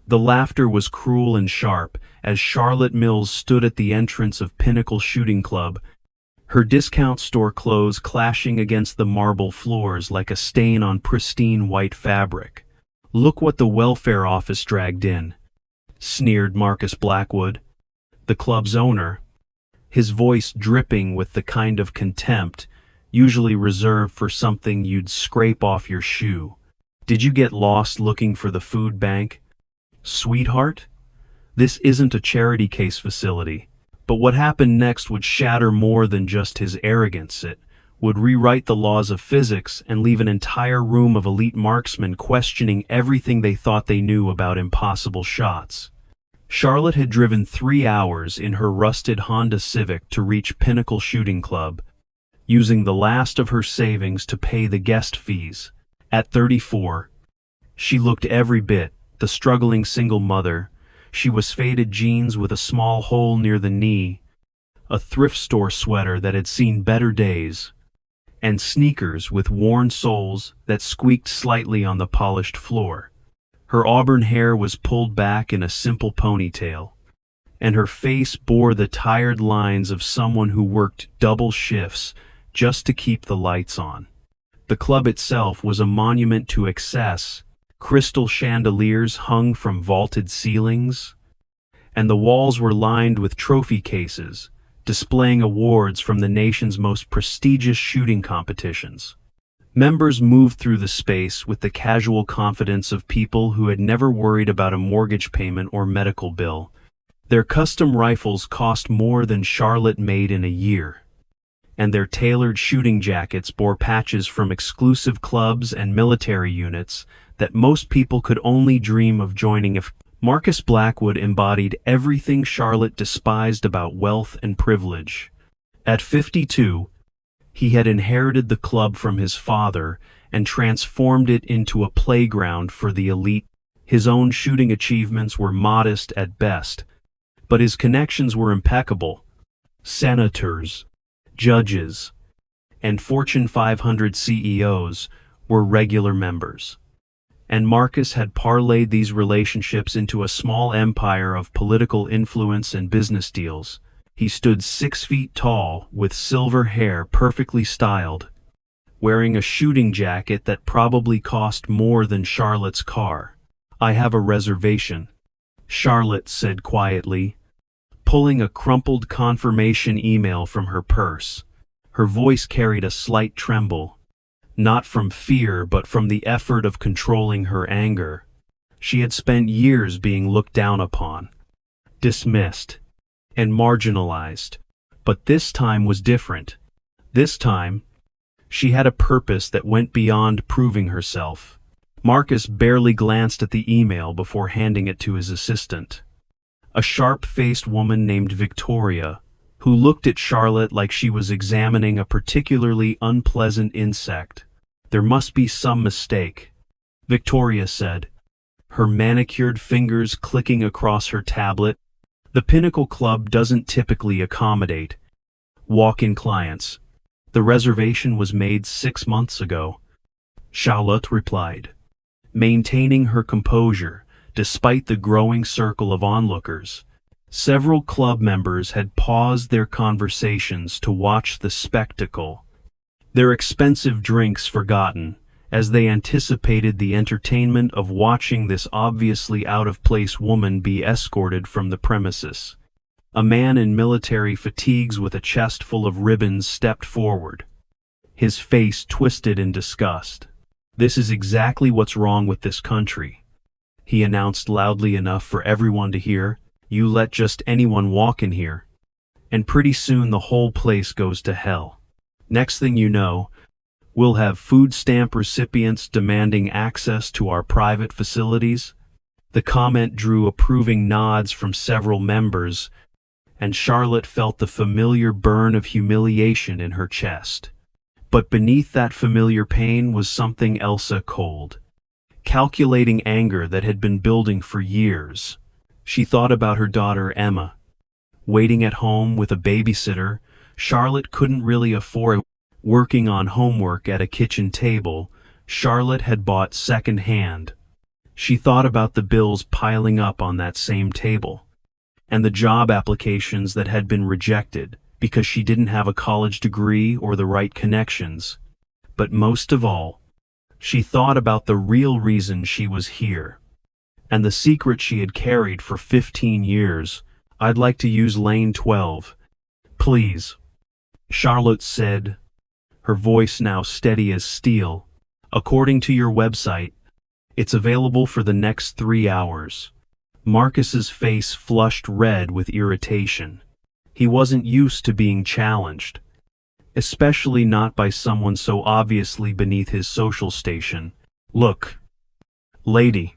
The laughter was cruel and sharp as Charlotte Mills stood at the entrance of Pinnacle Shooting Club, her discount store clothes clashing against the marble floors like a stain on pristine white fabric. "Look what the welfare office dragged in," sneered Marcus Blackwood, the club's owner, his voice dripping with the kind of contempt usually reserved for something you'd scrape off your shoe. "Did you get lost looking for the food bank? Sweetheart, this isn't a charity case facility." But what happened next would shatter more than just his arrogance. It would rewrite the laws of physics and leave an entire room of elite marksmen questioning everything they thought they knew about impossible shots. Charlotte had driven 3 hours in her rusted Honda Civic to reach Pinnacle Shooting Club, using the last of her savings to pay the guest fees. At 34, she looked every bit the struggling single mother. She was faded jeans with a small hole near the knee, a thrift store sweater that had seen better days, and sneakers with worn soles that squeaked slightly on the polished floor. Her auburn hair was pulled back in a simple ponytail, and her face bore the tired lines of someone who worked double shifts just to keep the lights on. The club itself was a monument to excess. Crystal chandeliers hung from vaulted ceilings, and the walls were lined with trophy cases, displaying awards from the nation's most prestigious shooting competitions. Members moved through the space with the casual confidence of people who had never worried about a mortgage payment or medical bill. Their custom rifles cost more than Charlotte made in a year, and their tailored shooting jackets bore patches from exclusive clubs and military units that most people could only dream of joining. If Marcus Blackwood embodied everything Charlotte despised about wealth and privilege. At 52, he had inherited the club from his father and transformed it into a playground for the elite. His own shooting achievements were modest at best, but his connections were impeccable. Senators, judges, and Fortune 500 CEOs were regular members. And Marcus had parlayed these relationships into a small empire of political influence and business deals. He stood 6 feet tall, with silver hair perfectly styled, wearing a shooting jacket that probably cost more than Charlotte's car. "I have a reservation," Charlotte said quietly, pulling a crumpled confirmation email from her purse. Her voice carried a slight tremble, not from fear but from the effort of controlling her anger. She had spent years being looked down upon, dismissed, and marginalized. But this time was different. This time, she had a purpose that went beyond proving herself. Marcus barely glanced at the email before handing it to his assistant, a sharp-faced woman named Victoria, who looked at Charlotte like she was examining a particularly unpleasant insect. "There must be some mistake," Victoria said, her manicured fingers clicking across her tablet. "The Pinnacle Club doesn't typically accommodate walk-in clients. The reservation was made 6 months ago," Charlotte replied, maintaining her composure despite the growing circle of onlookers. Several club members had paused their conversations to watch the spectacle, their expensive drinks forgotten, as they anticipated the entertainment of watching this obviously out-of-place woman be escorted from the premises. A man in military fatigues with a chest full of ribbons stepped forward, his face twisted in disgust. "This is exactly what's wrong with this country," he announced loudly enough for everyone to hear. "You let just anyone walk in here, and pretty soon the whole place goes to hell. Next thing you know, we'll have food stamp recipients demanding access to our private facilities." The comment drew approving nods from several members, and Charlotte felt the familiar burn of humiliation in her chest. But beneath that familiar pain was something else, a cold, calculating anger that had been building for years. She thought about her daughter Emma, waiting at home with a babysitter Charlotte couldn't really afford. Working on homework at a kitchen table Charlotte had bought second-hand, She thought about the bills piling up on that same table, and the job applications that had been rejected because she didn't have a college degree or the right connections. But most of all, she thought about the real reason she was here, and the secret she had carried for 15 years. "I'd like to use lane 12, please," Charlotte said, her voice now steady as steel. "According to your website, it's available for the next 3 hours." Marcus's face flushed red with irritation. He wasn't used to being challenged, especially not by someone so obviously beneath his social station. "Look, lady,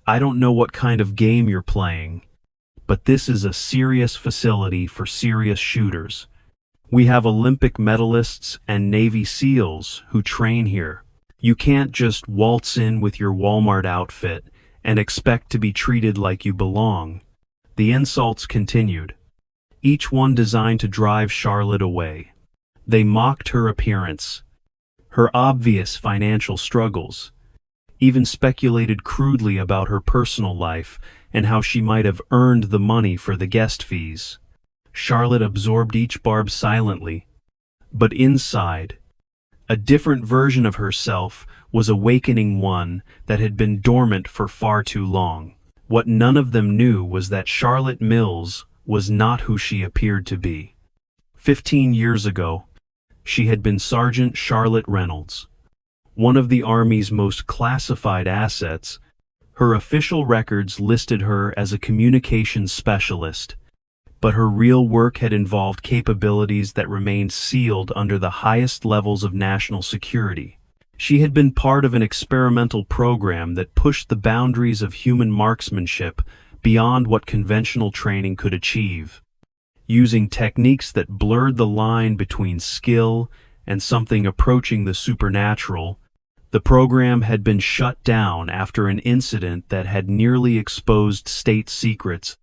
I don't know what kind of game you're playing, but this is a serious facility for serious shooters. We have Olympic medalists and Navy SEALs who train here. You can't just waltz in with your Walmart outfit and expect to be treated like you belong." The insults continued, each one designed to drive Charlotte away. They mocked her appearance, her obvious financial struggles, even speculated crudely about her personal life and how she might have earned the money for the guest fees. Charlotte absorbed each barb silently, but inside, a different version of herself was awakening, one that had been dormant for far too long. What none of them knew was that Charlotte Mills was not who she appeared to be. 15 years ago, she had been Sergeant Charlotte Reynolds, one of the Army's most classified assets. Her official records listed her as a communications specialist, but her real work had involved capabilities that remained sealed under the highest levels of national security. She had been part of an experimental program that pushed the boundaries of human marksmanship beyond what conventional training could achieve. Using techniques that blurred the line between skill and something approaching the supernatural, the program had been shut down after an incident that had nearly exposed state secrets,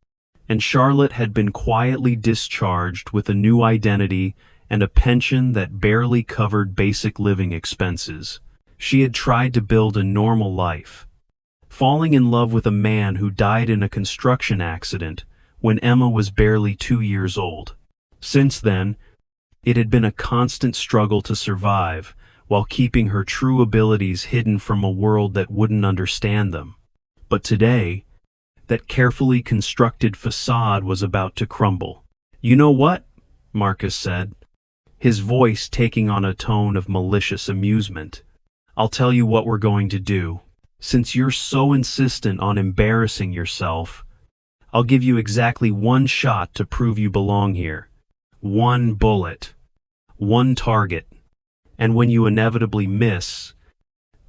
and Charlotte had been quietly discharged with a new identity and a pension that barely covered basic living expenses. She had tried to build a normal life, falling in love with a man who died in a construction accident when Emma was barely 2 years old. Since then, it had been a constant struggle to survive while keeping her true abilities hidden from a world that wouldn't understand them. But today, that carefully constructed facade was about to crumble. "You know what?" Marcus said, his voice taking on a tone of malicious amusement. "I'll tell you what we're going to do. Since you're so insistent on embarrassing yourself, I'll give you exactly one shot to prove you belong here. One bullet, one target, and when you inevitably miss,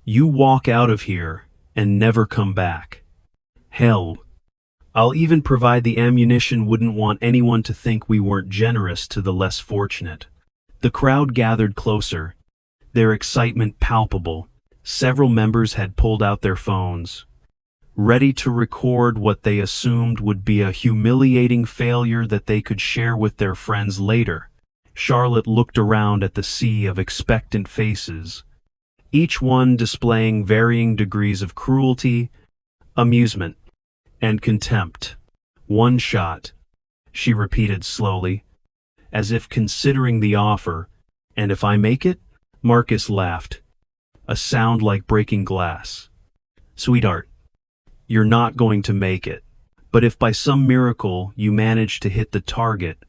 you walk out of here and never come back. Hell, I'll even provide the ammunition. Wouldn't want anyone to think we weren't generous to the less fortunate." The crowd gathered closer, their excitement palpable. Several members had pulled out their phones, ready to record what they assumed would be a humiliating failure that they could share with their friends later. Charlotte looked around at the sea of expectant faces, each one displaying varying degrees of cruelty, amusement, and contempt. "One shot," she repeated slowly, as if considering the offer. "And if I make it?" Marcus laughed, a sound like breaking glass. "Sweetheart, you're not going to make it. But if by some miracle you manage to hit the target,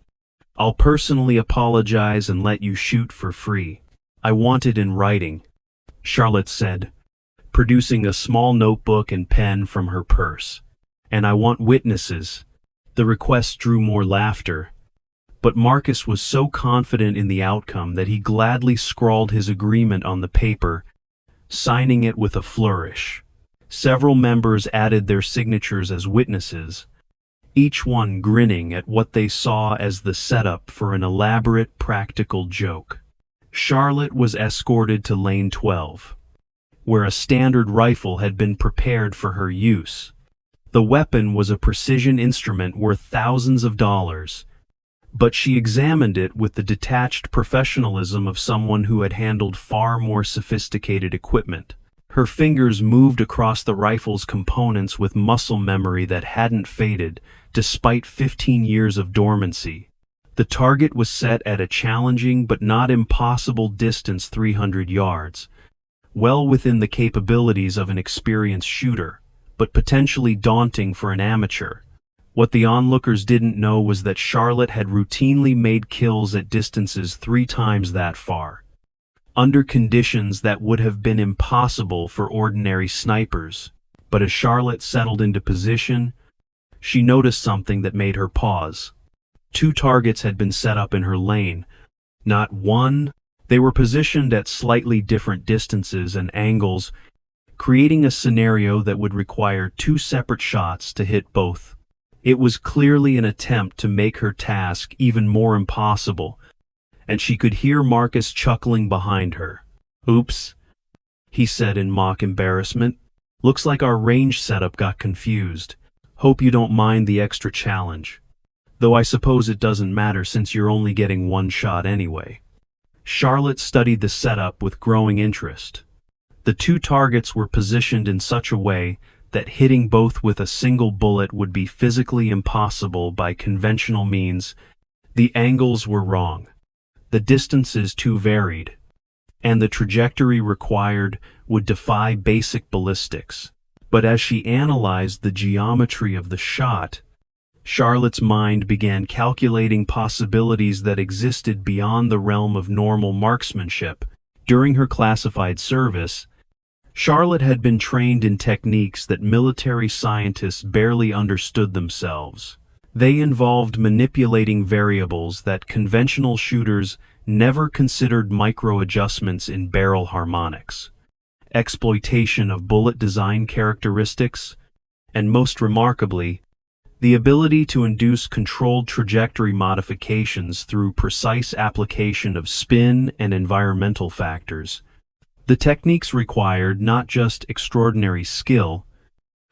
I'll personally apologize and let you shoot for free. I want it in writing," Charlotte said, producing a small notebook and pen from her purse. "And I want witnesses." The request drew more laughter, but Marcus was so confident in the outcome that he gladly scrawled his agreement on the paper, signing it with a flourish. Several members added their signatures as witnesses, each one grinning at what they saw as the setup for an elaborate practical joke. Charlotte was escorted to lane 12, where a standard rifle had been prepared for her use. The weapon was a precision instrument worth thousands of dollars, but she examined it with the detached professionalism of someone who had handled far more sophisticated equipment. Her fingers moved across the rifle's components with muscle memory that hadn't faded, despite 15 years of dormancy. The target was set at a challenging but not impossible distance, 300 yards, well within the capabilities of an experienced shooter, but potentially daunting for an amateur. What the onlookers didn't know was that Charlotte had routinely made kills at distances 3 times that far, under conditions that would have been impossible for ordinary snipers. But as Charlotte settled into position, she noticed something that made her pause. 2 targets had been set up in her lane. Not one. They were positioned at slightly different distances and angles, creating a scenario that would require 2 separate shots to hit both. It was clearly an attempt to make her task even more impossible, and she could hear Marcus chuckling behind her. "Oops," he said in mock embarrassment. "Looks like our range setup got confused. Hope you don't mind the extra challenge. Though I suppose it doesn't matter since you're only getting 1 shot anyway." Charlotte studied the setup with growing interest. The 2 targets were positioned in such a way that hitting both with a single bullet would be physically impossible by conventional means. The angles were wrong, the distances too varied, and the trajectory required would defy basic ballistics. But as she analyzed the geometry of the shot, Charlotte's mind began calculating possibilities that existed beyond the realm of normal marksmanship. During her classified service, Charlotte had been trained in techniques that military scientists barely understood themselves. They involved manipulating variables that conventional shooters never considered: micro-adjustments in barrel harmonics, exploitation of bullet design characteristics, and most remarkably, the ability to induce controlled trajectory modifications through precise application of spin and environmental factors. The techniques required not just extraordinary skill,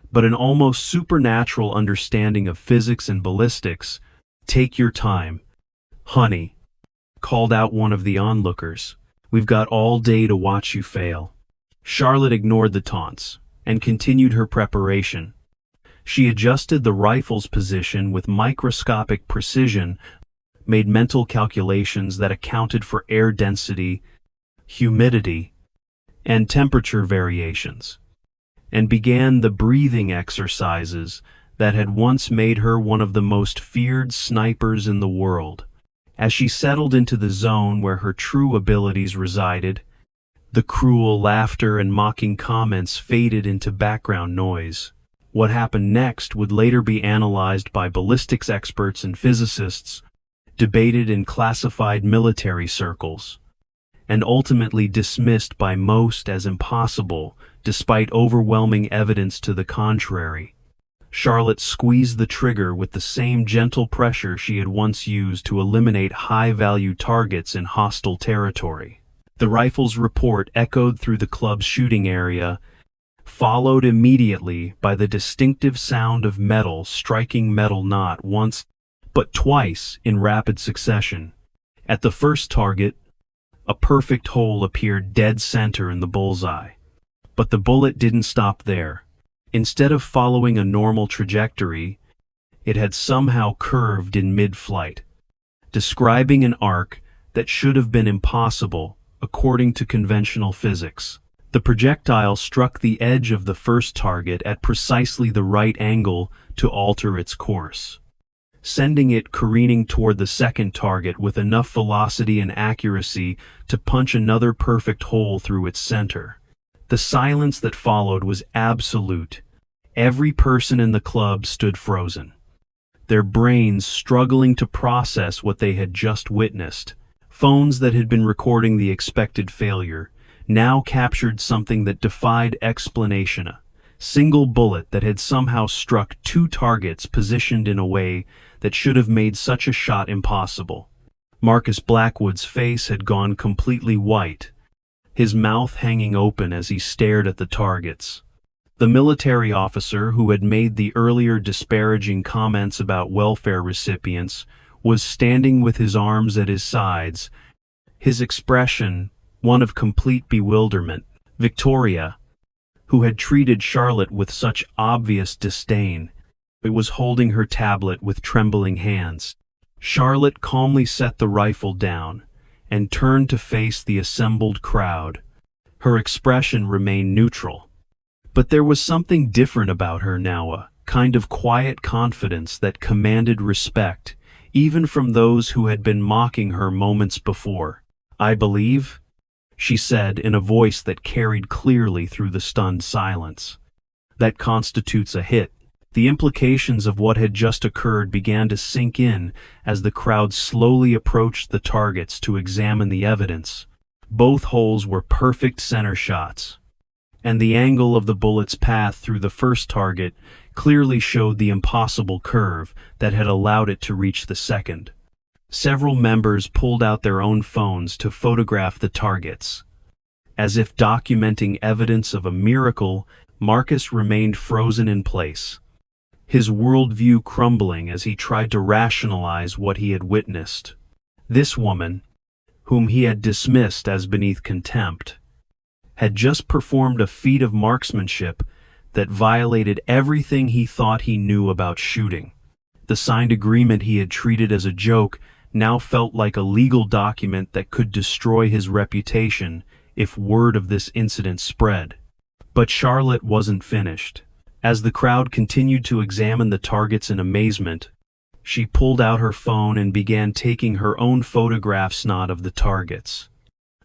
but an almost supernatural understanding of physics and ballistics. "Take your time, honey," called out one of the onlookers. "We've got all day to watch you fail." Charlotte ignored the taunts and continued her preparation. She adjusted the rifle's position with microscopic precision, made mental calculations that accounted for air density, humidity, and temperature variations, and began the breathing exercises that had once made her one of the most feared snipers in the world. As she settled into the zone where her true abilities resided, the cruel laughter and mocking comments faded into background noise. What happened next would later be analyzed by ballistics experts and physicists, debated in classified military circles, and ultimately dismissed by most as impossible, despite overwhelming evidence to the contrary. Charlotte squeezed the trigger with the same gentle pressure she had once used to eliminate high-value targets in hostile territory. The rifle's report echoed through the club's shooting area, followed immediately by the distinctive sound of metal striking metal not once, but twice in rapid succession. At the first target, a perfect hole appeared dead center in the bullseye. But the bullet didn't stop there. Instead of following a normal trajectory, it had somehow curved in mid-flight, describing an arc that should have been impossible according to conventional physics. The projectile struck the edge of the first target at precisely the right angle to alter its course, sending it careening toward the second target with enough velocity and accuracy to punch another perfect hole through its center. The silence that followed was absolute. Every person in the club stood frozen, their brains struggling to process what they had just witnessed. Phones that had been recording the expected failure now captured something that defied explanation: a single bullet that had somehow struck 2 targets positioned in a way that should have made such a shot impossible. Marcus Blackwood's face had gone completely white, his mouth hanging open as he stared at the targets. The military officer who had made the earlier disparaging comments about welfare recipients was standing with his arms at his sides, his expression one of complete bewilderment. "Victoria," who had treated Charlotte with such obvious disdain. It was holding her tablet with trembling hands. Charlotte calmly set the rifle down and turned to face the assembled crowd. Her expression remained neutral. But there was something different about her now, a kind of quiet confidence that commanded respect, even from those who had been mocking her moments before. "I believe," she said in a voice that carried clearly through the stunned silence, "that constitutes a hit." The implications of what had just occurred began to sink in as the crowd slowly approached the targets to examine the evidence. Both holes were perfect center shots, and the angle of the bullet's path through the first target clearly showed the impossible curve that had allowed it to reach the second. Several members pulled out their own phones to photograph the targets. As if documenting evidence of a miracle, Marcus remained frozen in place, his worldview crumbling as he tried to rationalize what he had witnessed. This woman, whom he had dismissed as beneath contempt, had just performed a feat of marksmanship that violated everything he thought he knew about shooting. The signed agreement he had treated as a joke now felt like a legal document that could destroy his reputation if word of this incident spread. But Charlotte wasn't finished. As the crowd continued to examine the targets in amazement, she pulled out her phone and began taking her own photographs, not of the targets,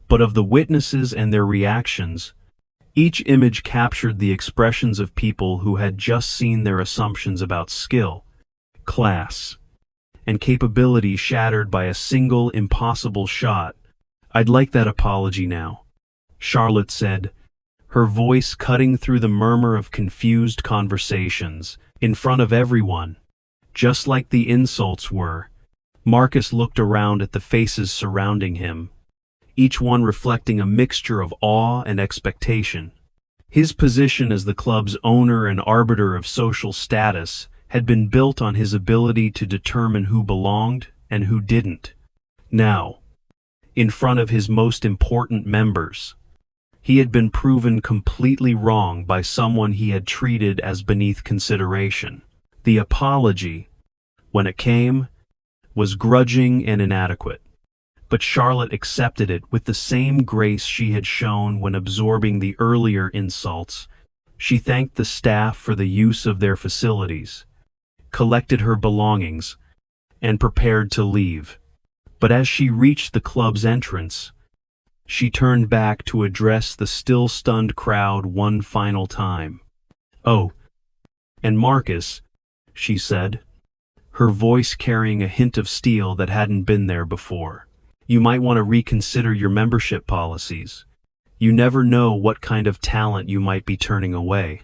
but of the witnesses and their reactions. Each image captured the expressions of people who had just seen their assumptions about skill, class, and capability shattered by a single impossible shot. "I'd like that apology now," Charlotte said, her voice cutting through the murmur of confused conversations, "in front of everyone, just like the insults were." Marcus looked around at the faces surrounding him, each one reflecting a mixture of awe and expectation. His position as the club's owner and arbiter of social status had been built on his ability to determine who belonged and who didn't. Now, in front of his most important members, he had been proven completely wrong by someone he had treated as beneath consideration. The apology, when it came, was grudging and inadequate, but Charlotte accepted it with the same grace she had shown when absorbing the earlier insults. She thanked the staff for the use of their facilities, collected her belongings, and prepared to leave. But as she reached the club's entrance, she turned back to address the still stunned crowd one final time. "Oh, and Marcus," she said, her voice carrying a hint of steel that hadn't been there before, "you might want to reconsider your membership policies. You never know what kind of talent you might be turning away."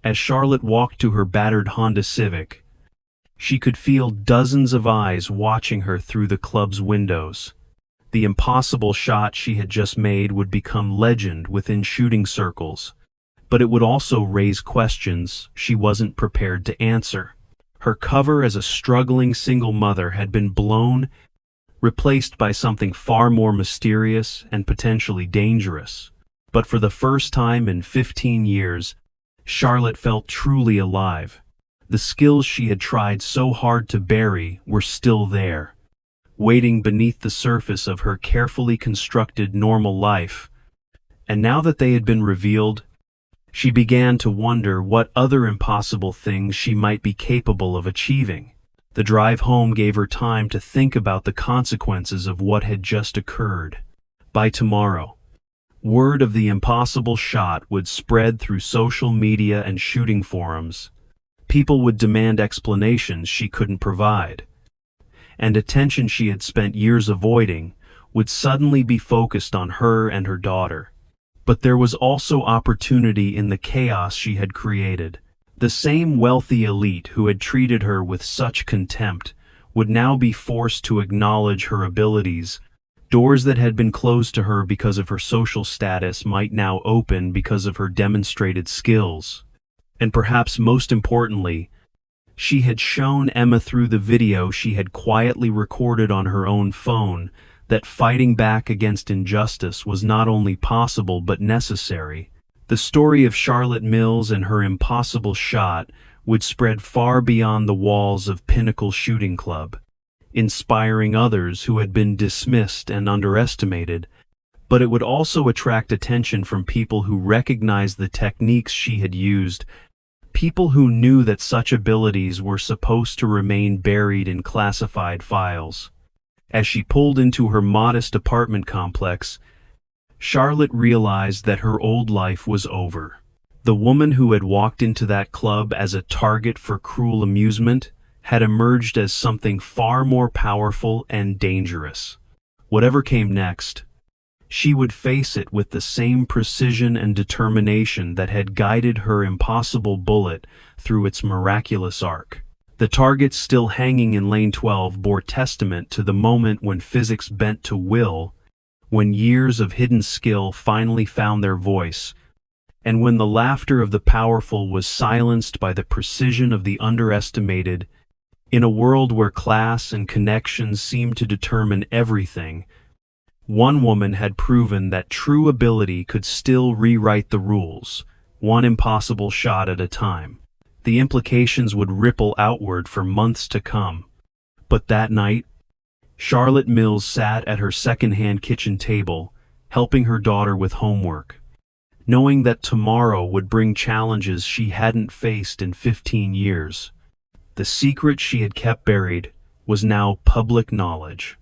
As Charlotte walked to her battered Honda Civic, she could feel dozens of eyes watching her through the club's windows. The impossible shot she had just made would become legend within shooting circles, but it would also raise questions she wasn't prepared to answer. Her cover as a struggling single mother had been blown, replaced by something far more mysterious and potentially dangerous. But for the first time in 15 years, Charlotte felt truly alive. The skills she had tried so hard to bury were still there, waiting beneath the surface of her carefully constructed normal life. And now that they had been revealed, she began to wonder what other impossible things she might be capable of achieving. The drive home gave her time to think about the consequences of what had just occurred. By tomorrow, word of the impossible shot would spread through social media and shooting forums. People would demand explanations she couldn't provide, and attention she had spent years avoiding would suddenly be focused on her and her daughter. But there was also opportunity in the chaos she had created. The same wealthy elite who had treated her with such contempt would now be forced to acknowledge her abilities. Doors that had been closed to her because of her social status might now open because of her demonstrated skills. And perhaps most importantly, she had shown Emma through the video she had quietly recorded on her own phone that fighting back against injustice was not only possible but necessary. The story of Charlotte Mills and her impossible shot would spread far beyond the walls of Pinnacle Shooting Club, inspiring others who had been dismissed and underestimated, but it would also attract attention from people who recognized the techniques she had used, people who knew that such abilities were supposed to remain buried in classified files. As she pulled into her modest apartment complex, Charlotte realized that her old life was over. The woman who had walked into that club as a target for cruel amusement had emerged as something far more powerful and dangerous. Whatever came next, she would face it with the same precision and determination that had guided her impossible bullet through its miraculous arc. The targets still hanging in Lane 12 bore testament to the moment when physics bent to will, when years of hidden skill finally found their voice, and when the laughter of the powerful was silenced by the precision of the underestimated. In a world where class and connections seemed to determine everything, one woman had proven that true ability could still rewrite the rules, one impossible shot at a time. The implications would ripple outward for months to come. But that night, Charlotte Mills sat at her second-hand kitchen table, helping her daughter with homework, knowing that tomorrow would bring challenges she hadn't faced in 15 years. The secret she had kept buried was now public knowledge,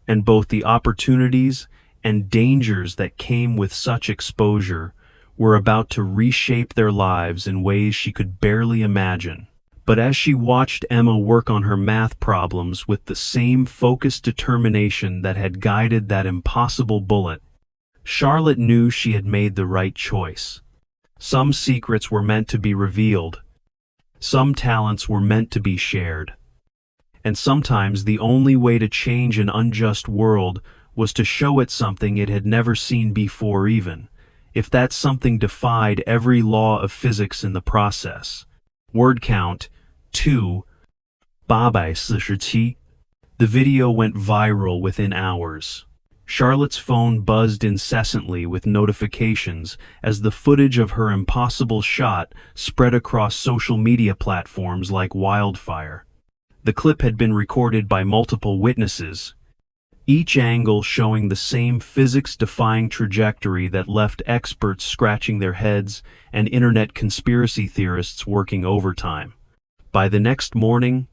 and both the opportunities and dangers that came with such exposure were about to reshape their lives in ways she could barely imagine. But as she watched Emma work on her math problems with the same focused determination that had guided that impossible bullet, Charlotte knew she had made the right choice. Some secrets were meant to be revealed. Some talents were meant to be shared. And sometimes the only way to change an unjust world was to show it something it had never seen before, even if that something defied every law of physics in the process. Word count 247. The video went viral within hours. Charlotte's phone buzzed incessantly with notifications as the footage of her impossible shot spread across social media platforms like wildfire. The clip had been recorded by multiple witnesses, each angle showing the same physics-defying trajectory that left experts scratching their heads and internet conspiracy theorists working overtime. By the next morning,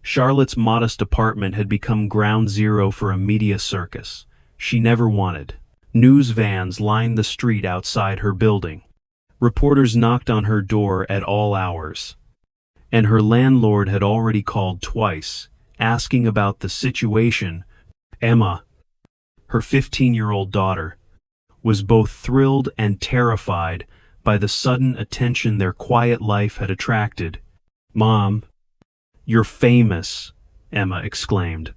Charlotte's modest apartment had become ground zero for a media circus she never wanted. News vans lined the street outside her building. Reporters knocked on her door at all hours, and her landlord had already called twice, asking about the situation. Emma, her 15-year-old daughter, was both thrilled and terrified by the sudden attention their quiet life had attracted. "Mom, you're famous," Emma exclaimed,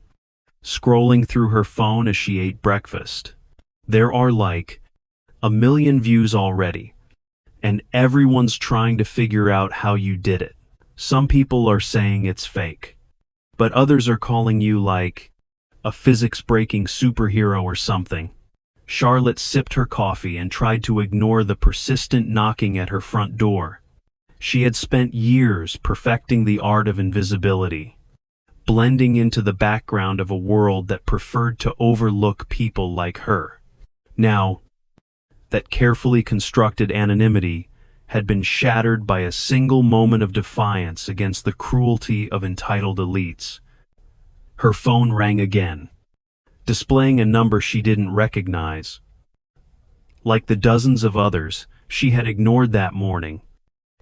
scrolling through her phone as she ate breakfast. "There are like 1 million views already, and everyone's trying to figure out how you did it. Some people are saying it's fake, but others are calling you like a physics-breaking superhero or something." Charlotte sipped her coffee and tried to ignore the persistent knocking at her front door. She had spent years perfecting the art of invisibility, blending into the background of a world that preferred to overlook people like her. Now, that carefully constructed anonymity had been shattered by a single moment of defiance against the cruelty of entitled elites. Her phone rang again, displaying a number she didn't recognize. Like the dozens of others she had ignored that morning,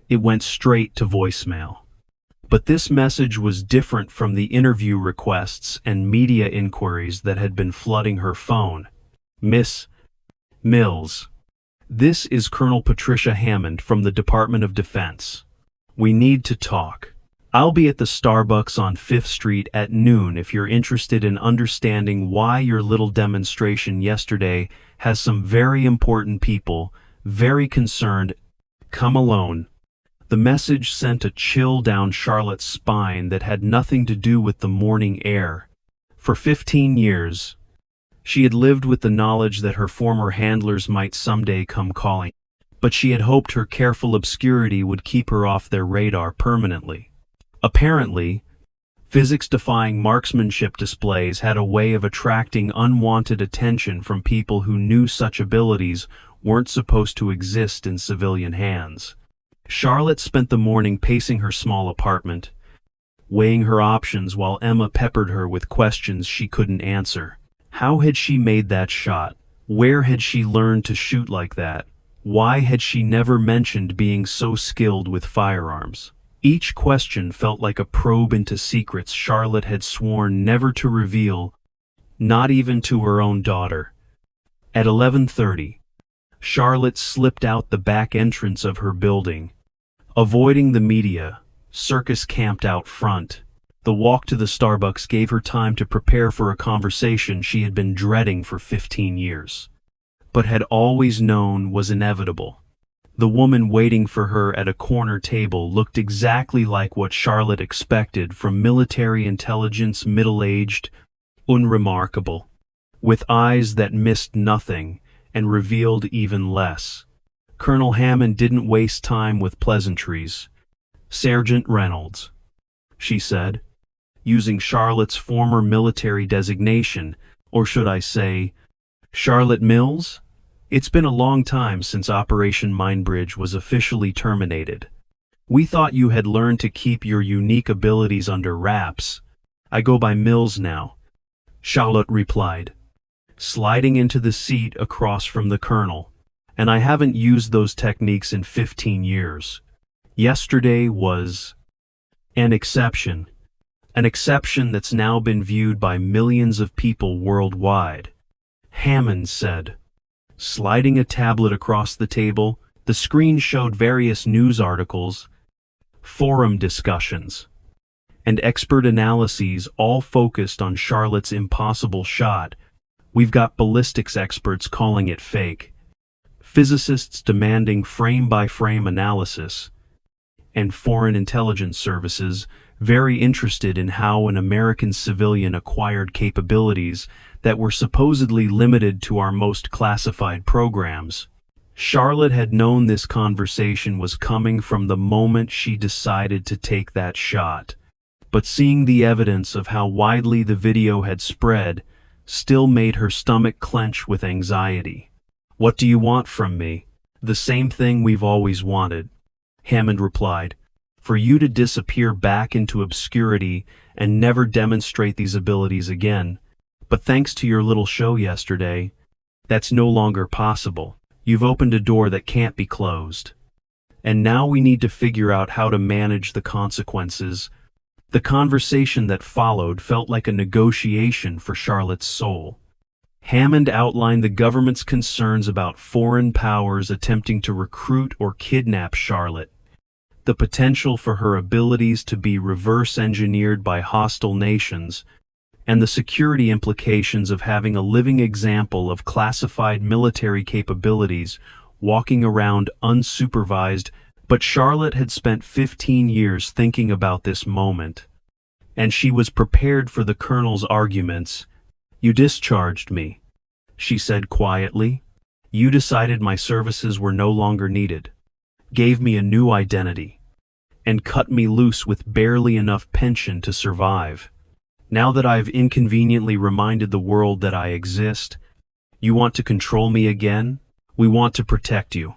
it went straight to voicemail. But this message was different from the interview requests and media inquiries that had been flooding her phone. "Miss Mills, this is Colonel Patricia Hammond from the Department of Defense. We need to talk. I'll be at the Starbucks on 5th Street at noon if you're interested in understanding why your little demonstration yesterday has some very important people, very concerned. Come alone." The message sent a chill down Charlotte's spine that had nothing to do with the morning air. For 15 years, she had lived with the knowledge that her former handlers might someday come calling. but she had hoped her careful obscurity would keep her off their radar permanently. Apparently, physics-defying marksmanship displays had a way of attracting unwanted attention from people who knew such abilities weren't supposed to exist in civilian hands. Charlotte spent the morning pacing her small apartment, weighing her options while Emma peppered her with questions she couldn't answer. How had she made that shot? Where had she learned to shoot like that? Why had she never mentioned being so skilled with firearms? Each question felt like a probe into secrets Charlotte had sworn never to reveal, not even to her own daughter. At 11:30, Charlotte slipped out the back entrance of her building. Avoiding the media, Circus camped out front. The walk to the Starbucks gave her time to prepare for a conversation she had been dreading for 15 years, but had always known was inevitable. The woman waiting for her at a corner table looked exactly like what Charlotte expected from military intelligence, middle-aged, unremarkable, with eyes that missed nothing and revealed even less. Colonel Hammond didn't waste time with pleasantries. "Sergeant Reynolds," she said, using Charlotte's former military designation, or should I say, Charlotte Mills? It's been a long time since Operation Mindbridge was officially terminated. We thought you had learned to keep your unique abilities under wraps. I go by Mills now, Charlotte replied, sliding into the seat across from the colonel. And I haven't used those techniques in 15 years. Yesterday was an exception that's now been viewed by millions of people worldwide, Hammond said. Sliding a tablet across the table, the screen showed various news articles, forum discussions, and expert analyses all focused on Charlotte's impossible shot. We've got ballistics experts calling it fake, physicists demanding frame-by-frame analysis, and foreign intelligence services very interested in how an American civilian acquired capabilities that were supposedly limited to our most classified programs. Charlotte had known this conversation was coming from the moment she decided to take that shot, but seeing the evidence of how widely the video had spread still made her stomach clench with anxiety. "What do you want from me?" "The same thing we've always wanted," Hammond replied. "For you to disappear back into obscurity and never demonstrate these abilities again. But thanks to your little show yesterday, that's no longer possible. You've opened a door that can't be closed. And now we need to figure out how to manage the consequences." The conversation that followed felt like a negotiation for Charlotte's soul. Hammond outlined the government's concerns about foreign powers attempting to recruit or kidnap Charlotte, the potential for her abilities to be reverse-engineered by hostile nations, and the security implications of having a living example of classified military capabilities walking around unsupervised. But Charlotte had spent 15 years thinking about this moment, and she was prepared for the colonel's arguments. "You discharged me," she said quietly. "You decided my services were no longer needed, gave me a new identity, and cut me loose with barely enough pension to survive. Now that I've inconveniently reminded the world that I exist, you want to control me again? We want to protect you,"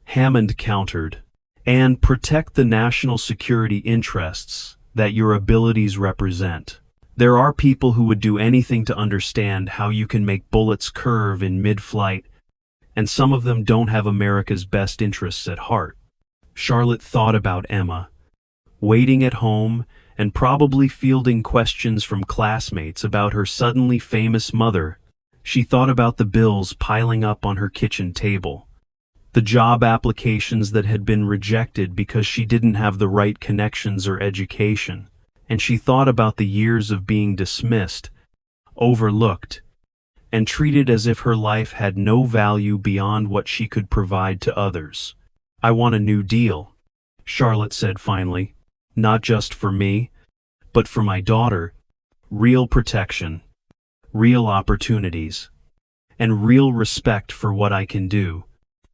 Hammond countered, "and protect the national security interests that your abilities represent. There are people who would do anything to understand how you can make bullets curve in mid-flight, and some of them don't have America's best interests at heart." Charlotte thought about Emma, waiting at home and probably fielding questions from classmates about her suddenly famous mother. She thought about the bills piling up on her kitchen table, the job applications that had been rejected because she didn't have the right connections or education, and she thought about the years of being dismissed, overlooked, and treated as if her life had no value beyond what she could provide to others. "I want a new deal," Charlotte said finally. "Not just for me, but for my daughter. Real protection, real opportunities, and real respect for what I can do."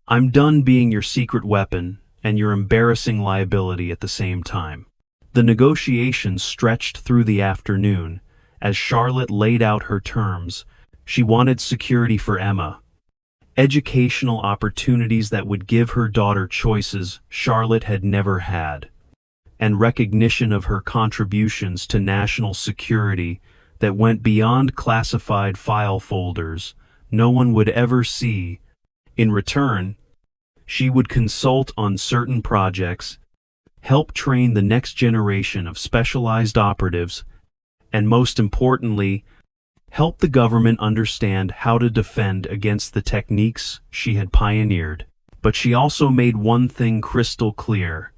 I'm done being your secret weapon and your embarrassing liability at the same time. The negotiations stretched through the afternoon. As Charlotte laid out her terms, she wanted security for Emma, educational opportunities that would give her daughter choices Charlotte had never had, and recognition of her contributions to national security that went beyond classified file folders no one would ever see. In return, she would consult on certain projects, help train the next generation of specialized operatives, and most importantly, help the government understand how to defend against the techniques she had pioneered. But she also made one thing crystal clear.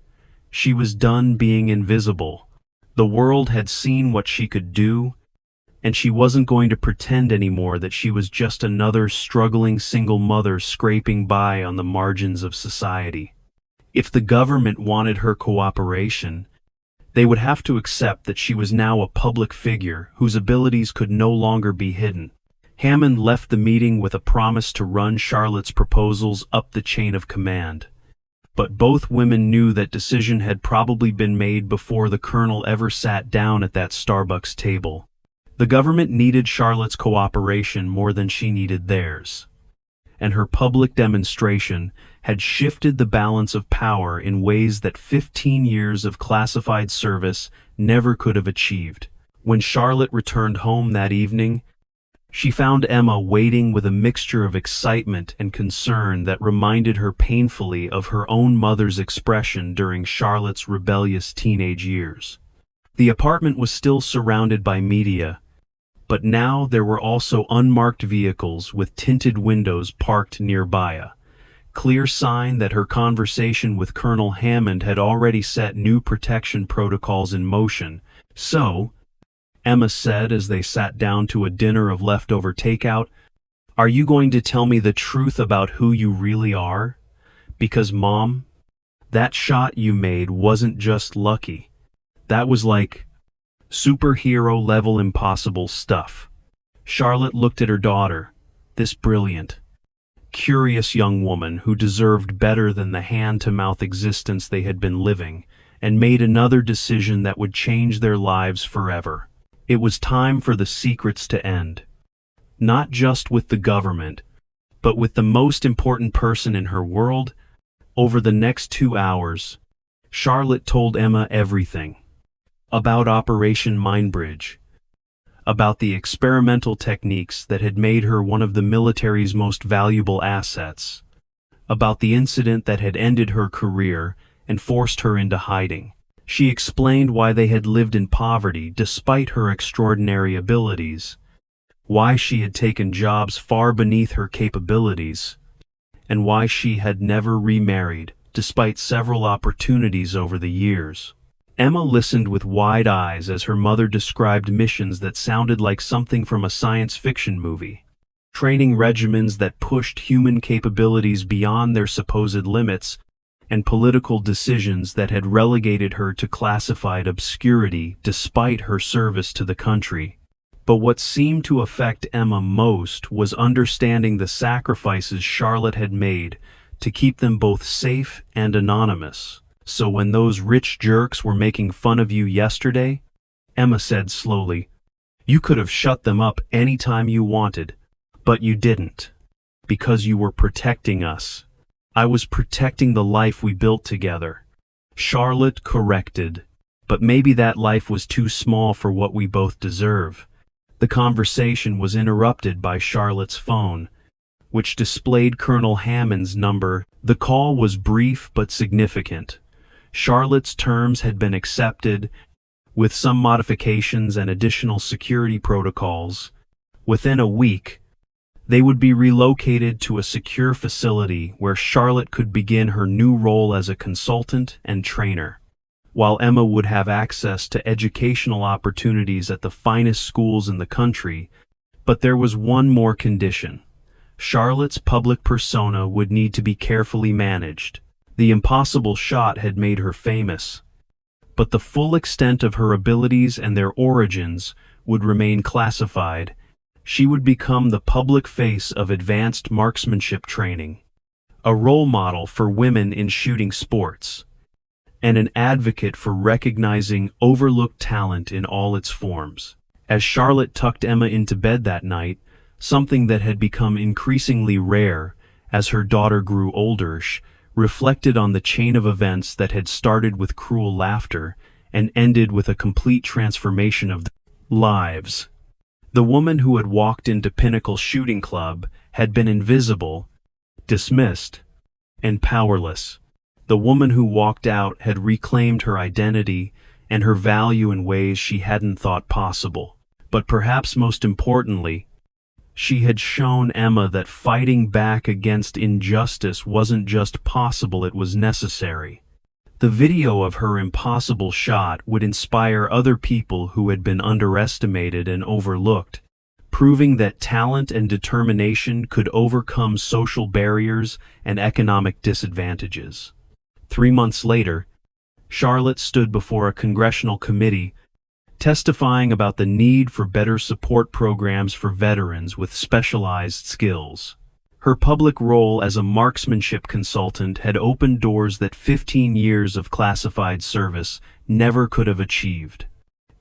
She was done being invisible. The world had seen what she could do, and she wasn't going to pretend anymore that she was just another struggling single mother scraping by on the margins of society. If the government wanted her cooperation, they would have to accept that she was now a public figure whose abilities could no longer be hidden. Hammond left the meeting with a promise to run Charlotte's proposals up the chain of command. But both women knew that decision had probably been made before the colonel ever sat down at that Starbucks table. The government needed Charlotte's cooperation more than she needed theirs, and her public demonstration had shifted the balance of power in ways that 15 years of classified service never could have achieved. When Charlotte returned home that evening, she found Emma waiting with a mixture of excitement and concern that reminded her painfully of her own mother's expression during Charlotte's rebellious teenage years. The apartment was still surrounded by media, but now there were also unmarked vehicles with tinted windows parked nearby, a clear sign that her conversation with Colonel Hammond had already set new protection protocols in motion. "So," Emma said as they sat down to a dinner of leftover takeout, "are you going to tell me the truth about who you really are? Because, Mom, that shot you made wasn't just lucky. That was like superhero-level impossible stuff." Charlotte looked at her daughter, this brilliant, curious young woman who deserved better than the hand-to-mouth existence they had been living, and made another decision that would change their lives forever. It was time for the secrets to end, not just with the government, but with the most important person in her world. Over the next 2 hours, Charlotte told Emma everything. About Operation Mindbridge, about the experimental techniques that had made her one of the military's most valuable assets, about the incident that had ended her career and forced her into hiding. She explained why they had lived in poverty despite her extraordinary abilities, why she had taken jobs far beneath her capabilities, and why she had never remarried despite several opportunities over the years. Emma listened with wide eyes as her mother described missions that sounded like something from a science fiction movie, training regimens that pushed human capabilities beyond their supposed limits, and political decisions that had relegated her to classified obscurity despite her service to the country. But what seemed to affect Emma most was understanding the sacrifices Charlotte had made to keep them both safe and anonymous. "So when those rich jerks were making fun of you yesterday," Emma said slowly, "you could have shut them up any time you wanted, but you didn't, because you were protecting us. I was protecting the life we built together." Charlotte corrected, "But maybe that life was too small for what we both deserve." The conversation was interrupted by Charlotte's phone, which displayed Colonel Hammond's number. The call was brief but significant. Charlotte's terms had been accepted, with some modifications and additional security protocols. Within a week, they would be relocated to a secure facility where Charlotte could begin her new role as a consultant and trainer, while Emma would have access to educational opportunities at the finest schools in the country. But there was one more condition. Charlotte's public persona would need to be carefully managed. The impossible shot had made her famous, but the full extent of her abilities and their origins would remain classified. She would become the public face of advanced marksmanship training, a role model for women in shooting sports, and an advocate for recognizing overlooked talent in all its forms. As Charlotte tucked Emma into bed that night, something that had become increasingly rare as her daughter grew older, she reflected on the chain of events that had started with cruel laughter and ended with a complete transformation of their lives. The woman who had walked into Pinnacle Shooting Club had been invisible, dismissed, and powerless. The woman who walked out had reclaimed her identity and her value in ways she hadn't thought possible. But perhaps most importantly, she had shown Emma that fighting back against injustice wasn't just possible, it was necessary. The video of her impossible shot would inspire other people who had been underestimated and overlooked, proving that talent and determination could overcome social barriers and economic disadvantages. 3 months later, Charlotte stood before a congressional committee testifying about the need for better support programs for veterans with specialized skills. Her public role as a marksmanship consultant had opened doors that 15 years of classified service never could have achieved.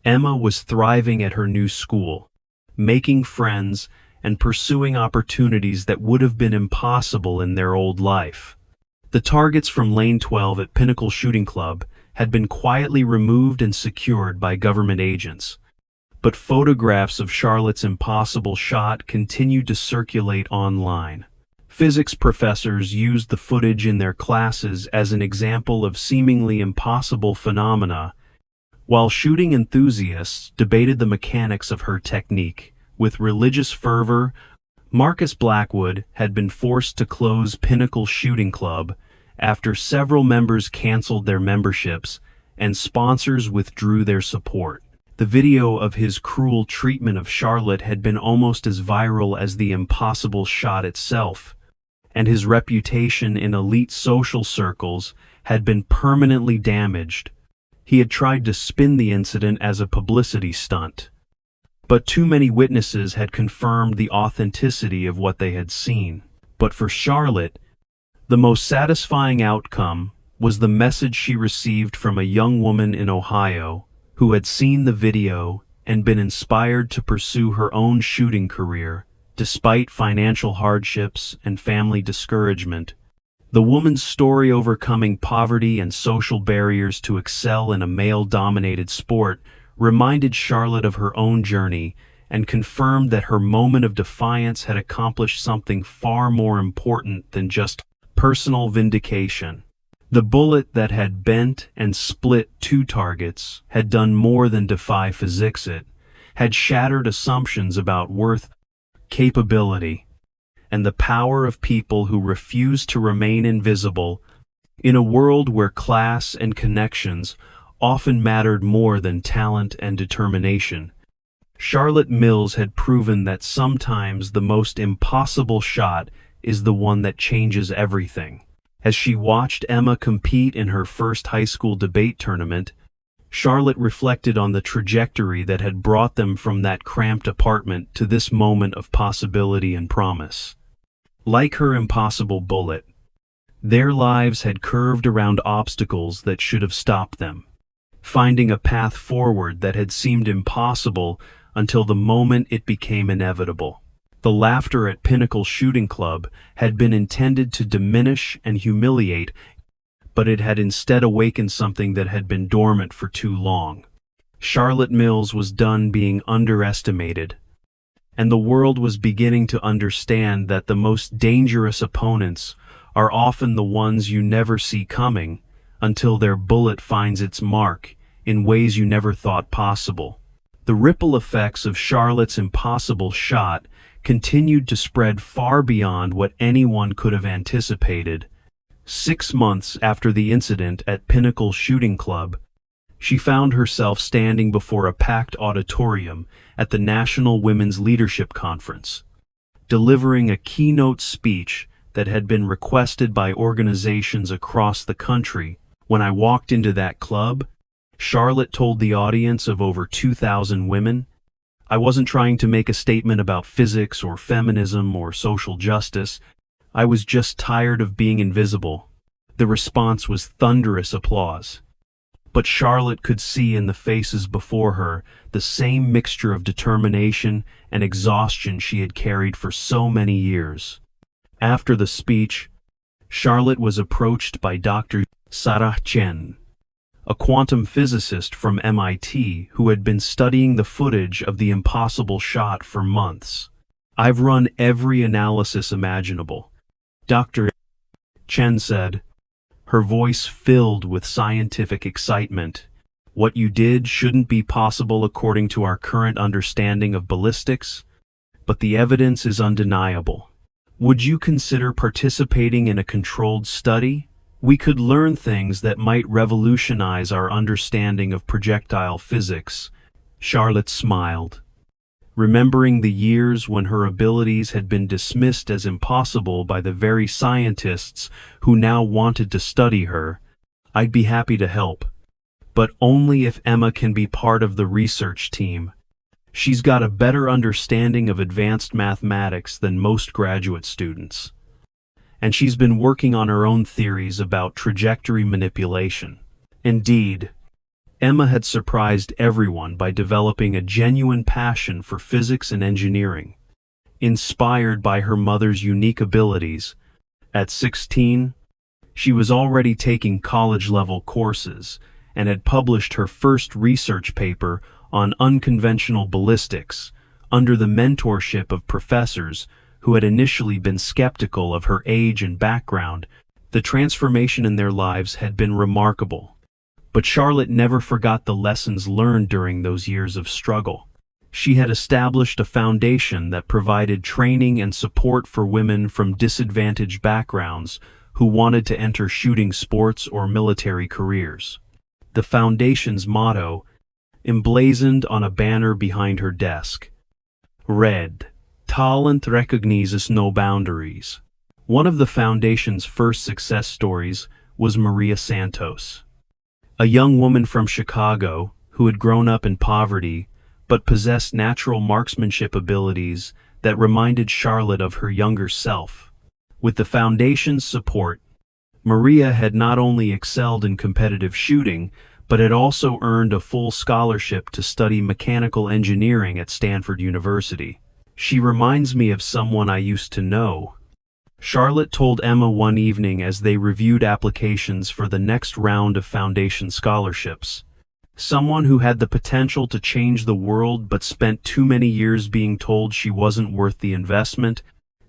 Emma was thriving at her new school, making friends and pursuing opportunities that would have been impossible in their old life. The targets from Lane 12 at Pinnacle Shooting Club had been quietly removed and secured by government agents, but photographs of Charlotte's impossible shot continued to circulate online. Physics professors used the footage in their classes as an example of seemingly impossible phenomena, while shooting enthusiasts debated the mechanics of her technique. With religious fervor, Marcus Blackwood had been forced to close Pinnacle Shooting Club after several members canceled their memberships and sponsors withdrew their support. The video of his cruel treatment of Charlotte had been almost as viral as the impossible shot itself, and his reputation in elite social circles had been permanently damaged. He had tried to spin the incident as a publicity stunt, but too many witnesses had confirmed the authenticity of what they had seen. But for Charlotte, the most satisfying outcome was the message she received from a young woman in Ohio who had seen the video and been inspired to pursue her own shooting career, despite financial hardships and family discouragement. The woman's story overcoming poverty and social barriers to excel in a male-dominated sport reminded Charlotte of her own journey and confirmed that her moment of defiance had accomplished something far more important than just personal vindication. The bullet that had bent and split 2 targets had done more than defy physics. It had shattered assumptions about worth, capability, and the power of people who refused to remain invisible in a world where class and connections often mattered more than talent and determination. Charlotte Mills had proven that sometimes the most impossible shot is the one that changes everything. As she watched Emma compete in her first high school debate tournament, Charlotte reflected on the trajectory that had brought them from that cramped apartment to this moment of possibility and promise. Like her impossible bullet, their lives had curved around obstacles that should have stopped them, finding a path forward that had seemed impossible until the moment it became inevitable. The laughter at Pinnacle Shooting Club had been intended to diminish and humiliate, but it had instead awakened something that had been dormant for too long. Charlotte Mills was done being underestimated, and the world was beginning to understand that the most dangerous opponents are often the ones you never see coming until their bullet finds its mark in ways you never thought possible. The ripple effects of Charlotte's impossible shot continued to spread far beyond what anyone could have anticipated. 6 months after the incident at Pinnacle Shooting Club, she found herself standing before a packed auditorium at the National Women's Leadership Conference, delivering a keynote speech that had been requested by organizations across the country. When I walked into that club, Charlotte told the audience of over 2,000 women, I wasn't trying to make a statement about physics or feminism or social justice. I was just tired of being invisible." The response was thunderous applause. But Charlotte could see in the faces before her the same mixture of determination and exhaustion she had carried for so many years. After the speech, Charlotte was approached by Dr. Sarah Chen, a quantum physicist from MIT who had been studying the footage of the impossible shot for months. "I've run every analysis imaginable," Dr. Chen said, her voice filled with scientific excitement. "What you did shouldn't be possible according to our current understanding of ballistics, but the evidence is undeniable. Would you consider participating in a controlled study? We could learn things that might revolutionize our understanding of projectile physics." Charlotte smiled, remembering the years when her abilities had been dismissed as impossible by the very scientists who now wanted to study her. "I'd be happy to help, but only if Emma can be part of the research team. She's got a better understanding of advanced mathematics than most graduate students. And she's been working on her own theories about trajectory manipulation." Indeed, Emma had surprised everyone by developing a genuine passion for physics and engineering. Inspired by her mother's unique abilities, at 16, she was already taking college-level courses and had published her first research paper on unconventional ballistics under the mentorship of professors who had initially been skeptical of her age and background. The transformation in their lives had been remarkable. But Charlotte never forgot the lessons learned during those years of struggle. She had established a foundation that provided training and support for women from disadvantaged backgrounds who wanted to enter shooting sports or military careers. The foundation's motto, emblazoned on a banner behind her desk, read, "Talent recognizes no boundaries." One of the foundation's first success stories was Maria Santos, a young woman from Chicago who had grown up in poverty but possessed natural marksmanship abilities that reminded Charlotte of her younger self. With the foundation's support, Maria had not only excelled in competitive shooting, but had also earned a full scholarship to study mechanical engineering at Stanford University. "She reminds me of someone I used to know," Charlotte told Emma one evening as they reviewed applications for the next round of foundation scholarships. "Someone who had the potential to change the world but spent too many years being told she wasn't worth the investment."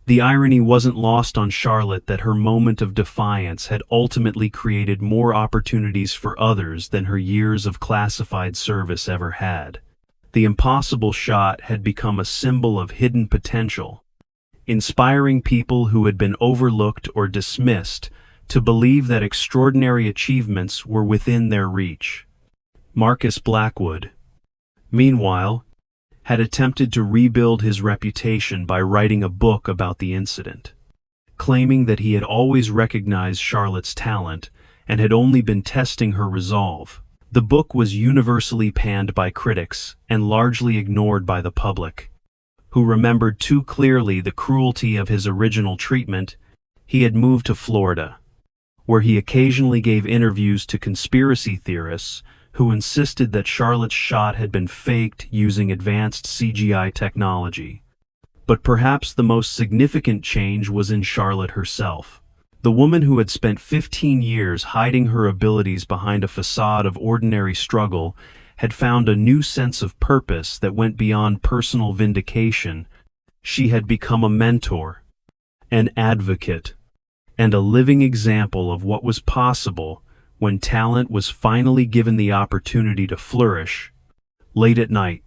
The irony wasn't lost on Charlotte that her moment of defiance had ultimately created more opportunities for others than her years of classified service ever had. The impossible shot had become a symbol of hidden potential, inspiring people who had been overlooked or dismissed to believe that extraordinary achievements were within their reach. Marcus Blackwood, meanwhile, had attempted to rebuild his reputation by writing a book about the incident, claiming that he had always recognized Charlotte's talent and had only been testing her resolve. The book was universally panned by critics and largely ignored by the public, who remembered too clearly the cruelty of his original treatment. He had moved to Florida, where he occasionally gave interviews to conspiracy theorists who insisted that Charlotte's shot had been faked using advanced CGI technology. But perhaps the most significant change was in Charlotte herself. The woman who had spent 15 years hiding her abilities behind a facade of ordinary struggle had found a new sense of purpose that went beyond personal vindication. She had become a mentor, an advocate, and a living example of what was possible when talent was finally given the opportunity to flourish. Late at night,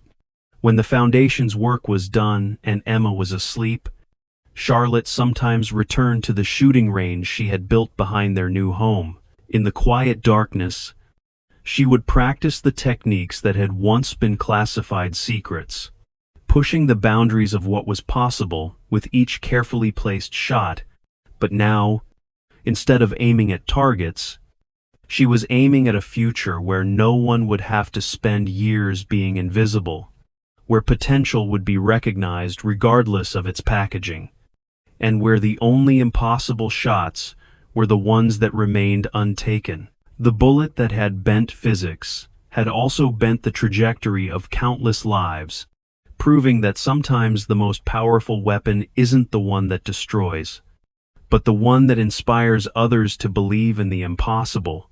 when the foundation's work was done and Emma was asleep, Charlotte sometimes returned to the shooting range she had built behind their new home. In the quiet darkness, she would practice the techniques that had once been classified secrets, pushing the boundaries of what was possible with each carefully placed shot. But now, instead of aiming at targets, she was aiming at a future where no one would have to spend years being invisible, where potential would be recognized regardless of its packaging. and where the only impossible shots were the ones that remained untaken. The bullet that had bent physics had also bent the trajectory of countless lives, proving that sometimes the most powerful weapon isn't the one that destroys, but the one that inspires others to believe in the impossible.